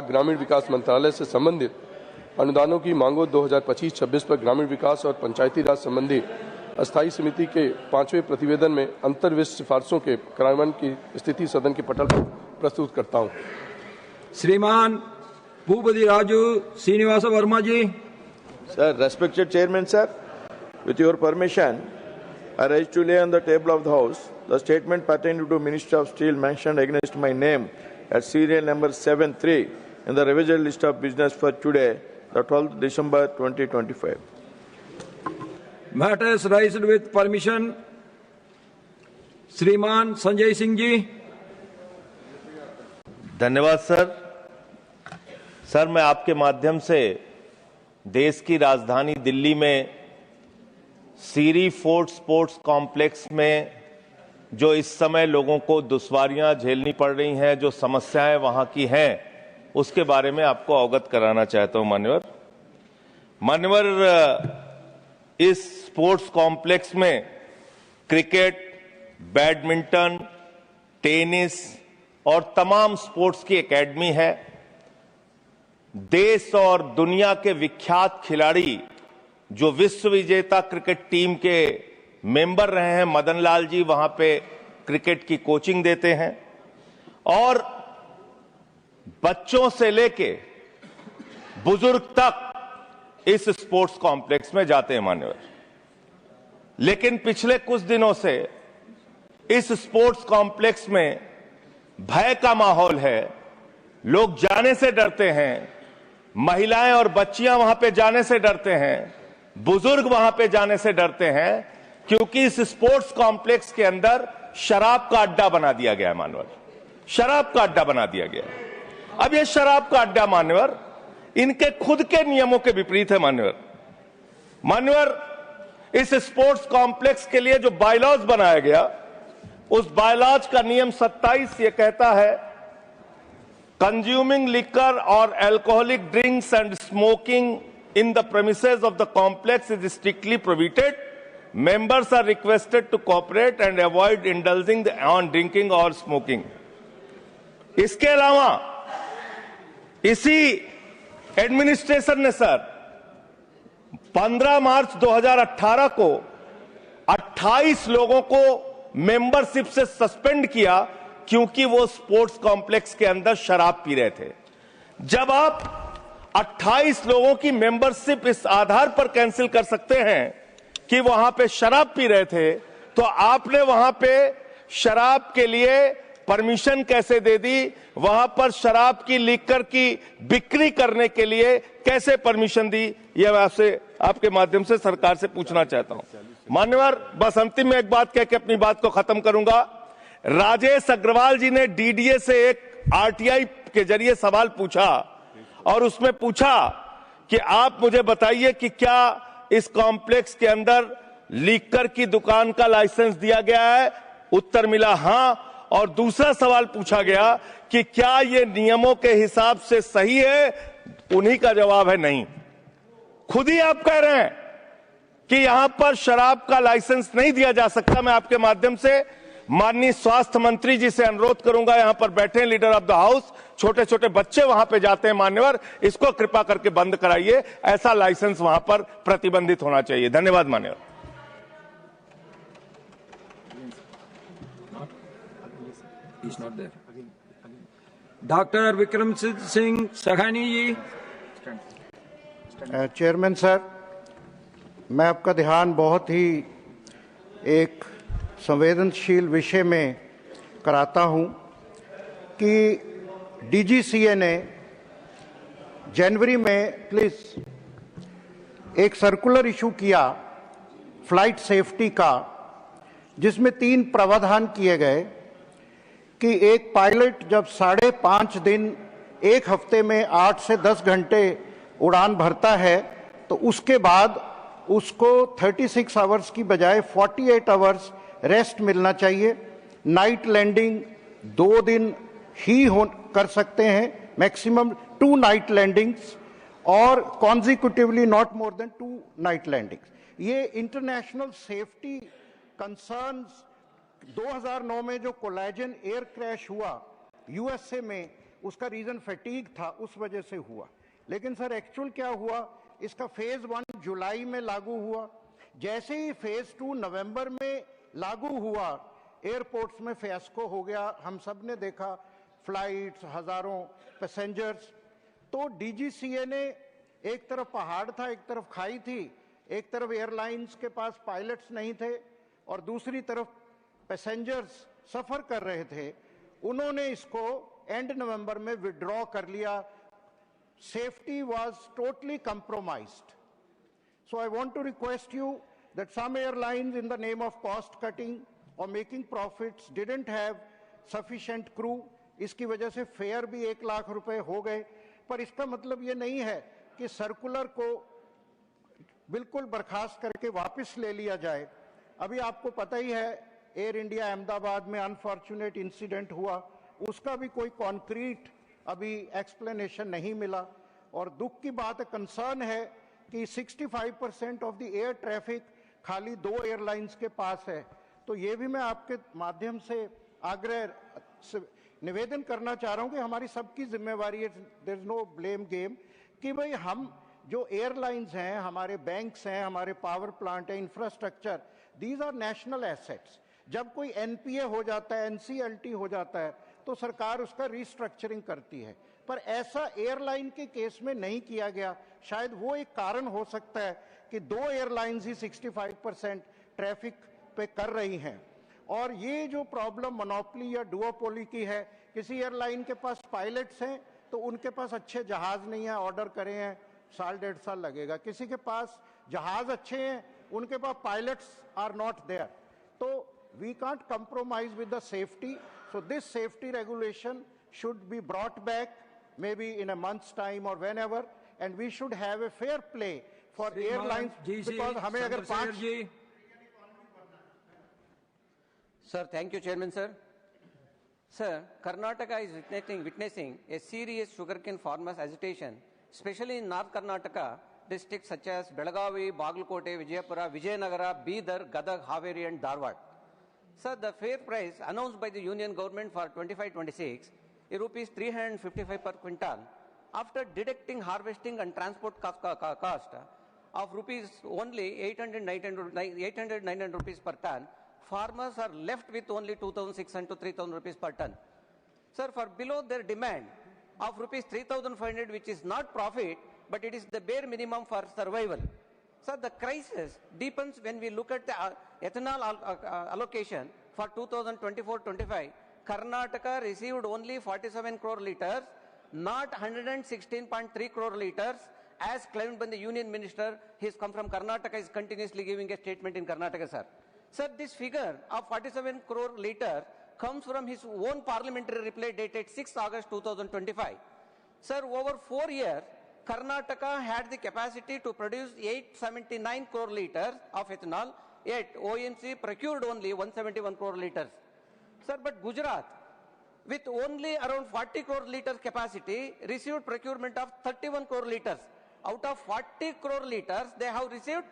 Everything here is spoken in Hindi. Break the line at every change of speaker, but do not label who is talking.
ग्रामीण विकास मंत्रालय से संबंधित अनुदानों की मांगों 2025-26 पर ग्रामीण विकास और पंचायती राज संबंधी अस्थायी समिति के 5वें प्रतिवेदन में अंतर्विष्ट सिफारिशों के कार्यान्वयन की स्थिति सदन के पटल पर प्रस्तुत करता हूं।
श्रीमान भूपति राजू श्रीनिवास वर्मा जी।
Sir, respected Chairman, sir, with your permission, I rise to lay on the table of the House the statement pertaining to Minister of Steel mentioned against my name at serial number 73 in the revised list of business for today, the 12th December 2025.
Matters raised with permission, श्रीमान संजय सिंह जी।
धन्यवाद सर। सर, मैं आपके माध्यम से देश की राजधानी दिल्ली में सीरी फोर्ट स्पोर्ट्स कॉम्प्लेक्स में जो इस समय लोगों को दुश्वारियां झेलनी पड़ रही हैं, जो समस्याएं वहां की हैं, उसके बारे में आपको अवगत कराना चाहता हूं। मान्यवर, इस स्पोर्ट्स कॉम्प्लेक्स में क्रिकेट, बैडमिंटन, टेनिस और तमाम स्पोर्ट्स की एकेडमी है। देश और दुनिया के विख्यात खिलाड़ी जो विश्व विजेता क्रिकेट टीम के मेंबर रहे हैं, मदन लाल जी वहां पे क्रिकेट की कोचिंग देते हैं और बच्चों से लेके बुजुर्ग तक इस स्पोर्ट्स कॉम्प्लेक्स में जाते हैं मान्यवर। लेकिन पिछले कुछ दिनों से इस स्पोर्ट्स कॉम्प्लेक्स में भय का माहौल है। लोग जाने से डरते हैं, महिलाएं और बच्चियां वहां पे जाने से डरते हैं, बुजुर्ग वहां पे जाने से डरते हैं, क्योंकि इस स्पोर्ट्स कॉम्प्लेक्स के अंदर शराब का अड्डा बना दिया गया है मान्यवर। शराब का अड्डा बना दिया गया है। अब यह शराब का अड्डा मान्यवर इनके खुद के नियमों के विपरीत है मान्यवर। इस स्पोर्ट्स कॉम्प्लेक्स के लिए जो बायलॉज बनाया गया, उस बायलॉज का नियम 27 ये कहता है, कंज्यूमिंग लिकर और alcoholic drinks and smoking in the premises of the complex is strictly prohibited. Members are requested to cooperate and avoid indulging on drinking और स्मोकिंग। इसके अलावा इसी एडमिनिस्ट्रेशन ने सर 15 मार्च 2018 को 28 लोगों को मेंबरशिप से सस्पेंड किया, क्योंकि वो स्पोर्ट्स कॉम्प्लेक्स के अंदर शराब पी रहे थे। जब आप 28 लोगों की मेंबरशिप इस आधार पर कैंसिल कर सकते हैं कि वहां पे शराब पी रहे थे, तो आपने वहां पे शराब के लिए परमिशन कैसे दे दी? वहां पर शराब की लीकर की बिक्री करने के लिए कैसे परमिशन दी? यह मैं आपसे, आपके माध्यम से सरकार से पूछना चाहता हूं मान्यवर। बस अंतिम में एक बात कह के अपनी बात को खत्म करूंगा। राजेश अग्रवाल जी ने डीडीए से एक आरटीआई के जरिए सवाल पूछा और उसमें पूछा कि आप मुझे बताइए कि क्या इस कॉम्प्लेक्स के अंदर लीकर की दुकान का लाइसेंस दिया गया है? उत्तर मिला हां। और दूसरा सवाल पूछा गया कि क्या यह नियमों के हिसाब से सही है? उन्हीं का जवाब है नहीं। खुद ही आप कह रहे हैं कि यहां पर शराब का लाइसेंस नहीं दिया जा सकता। मैं आपके माध्यम से माननीय स्वास्थ्य मंत्री जी से अनुरोध करूंगा, यहां पर बैठे लीडर ऑफ द हाउस, छोटे छोटे बच्चे वहां पे जाते हैं मान्यवर, इसको कृपा करके बंद कराइए। ऐसा लाइसेंस वहां पर प्रतिबंधित होना चाहिए। धन्यवाद मान्यवर।
डॉक्टर विक्रम सिंह सखानी जी।
चेयरमैन सर, मैं आपका ध्यान बहुत ही एक संवेदनशील विषय में कराता हूं कि डीजीसीए ने जनवरी में एक सर्कुलर इशू किया फ्लाइट सेफ्टी का, जिसमें 3 प्रावधान किए गए कि एक पायलट जब 5.5 दिन 1 हफ्ते में 8 से 10 घंटे उड़ान भरता है, तो उसके बाद उसको 36 आवर्स की बजाय 48 आवर्स रेस्ट मिलना चाहिए। नाइट लैंडिंग 2 दिन ही कर सकते हैं, मैक्सिमम 2 नाइट लैंडिंग्स, और consecutively not more than 2 night landings. ये इंटरनेशनल सेफ्टी कंसर्न्स 2009 में जो कोलैजन एयर क्रैश हुआ यूएसए में, उसका रीजन फैटीग था, उस वजह से हुआ। लेकिन सर एक्चुअल क्या हुआ, इसका फेज 1 जुलाई में लागू हुआ, जैसे ही फेज 2 नवंबर में लागू हुआ एयरपोर्ट्स में फियास्को हो गया, हम सब ने देखा, फ्लाइट्स, हजारों पैसेंजर्स। तो डीजीसीए ने, एक तरफ पहाड़ था, एक तरफ खाई थी, एक तरफ एयरलाइंस के पास पायलट्स नहीं थे और दूसरी तरफ पैसेंजर्स सफर कर रहे थे, उन्होंने इसको एंड नवंबर में विड्रॉ कर लिया। Safety was totally compromised. So I want to request you that some airlines in the name of cost cutting or making profits didn't have sufficient crew, इसकी वजह से फेयर भी 1 लाख रुपए हो गए। पर इसका मतलब ये नहीं है कि सर्कुलर को बिल्कुल बर्खास्त करके वापस ले लिया जाए। अभी आपको पता ही है, एयर इंडिया अहमदाबाद में अनफॉर्चुनेट इंसिडेंट हुआ, उसका भी कोई कॉन्क्रीट अभी एक्सप्लेनेशन नहीं मिला। और दुख की बात है, कंसर्न है कि 65% ऑफ द एयर ट्रैफिक खाली 2 एयरलाइंस के पास है। तो ये भी मैं आपके माध्यम से आग्रह निवेदन करना चाह रहा हूं कि हमारी सबकी जिम्मेवारी है, there is no blame game, कि भाई हम जो एयरलाइंस हैं, हमारे बैंक्स हैं, हमारे पावर प्लांट है, infrastructure, these are national assets. जब कोई एनपीए हो जाता है, एनसीएलटी हो जाता है, तो सरकार उसका रिस्ट्रक्चरिंग करती है। पर ऐसा एयरलाइन के केस में नहीं किया गया। शायद वो एक कारण हो सकता है कि 2 एयरलाइंस ही 65% ट्रैफिक पे कर रही हैं। और ये जो प्रॉब्लम मोनोपोली या डुओपोली की है, किसी एयरलाइन के पास पायलट्स हैं तो उनके पास अच्छे जहाज नहीं है, ऑर्डर करे हैं, 1.5 साल लगेगा। किसी के पास जहाज अच्छे हैं, उनके पास पायलट्स आर नॉट देयर। तो we can't compromise with the safety, so this safety regulation should be brought back maybe in a month's time or whenever, and we should have a fair play for airlines, because hame agar 5
Sir, thank you, Chairman, sir. Sir, Karnataka is witnessing a serious sugarcane farmers agitation, especially in North Karnataka districts such as Belagavi, Bagalkote, Vijayapura, Vijayanagara, Bidar, Gadag, Haveri and Dharwad. Sir, the fair price announced by the union government for 25-26 is rupees 355 per quintal. After deducting harvesting and transport cost of rupees only 800-900 rupees per ton, farmers are left with only 2,600 to 3,000 rupees per ton. Sir, for below their demand of rupees 3,500, which is not profit, but it is the bare minimum for survival. Sir, the crisis deepens when we look at the ethanol allocation for 2024-25. Karnataka received only 47 crore litres, not 116.3 crore litres, as claimed by the union minister. He's come from Karnataka, is continuously giving a statement in Karnataka, sir. Sir, this figure of 47 crore litres comes from his own parliamentary reply dated 6 August 2025. Sir, over 4 years, Karnataka had the capacity to produce 879 crore litres of ethanol, yet OMC procured only 171 crore litres. Sir, but Gujarat, with only around 40 crore litres capacity, received procurement of 31 crore litres. Out of 40 crore litres, they have received